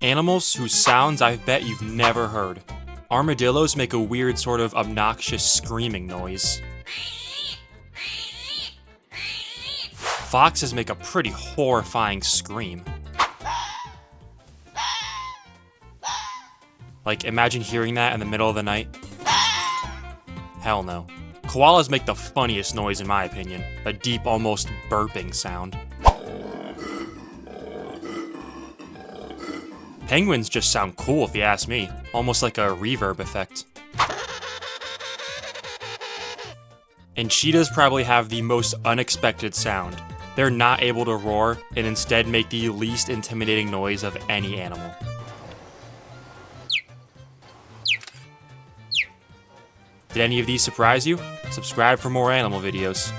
Animals whose sounds I bet you've never heard. Armadillos make a weird sort of obnoxious screaming noise. Foxes make a pretty horrifying scream. Like, imagine hearing that in the middle of the night. Hell no. Koalas make the funniest noise in my opinion. A deep, almost burping sound. Penguins just sound cool if you ask me. Almost like a reverb effect. And cheetahs probably have the most unexpected sound. They're not able to roar and instead make the least intimidating noise of any animal. Did any of these surprise you? Subscribe for more animal videos.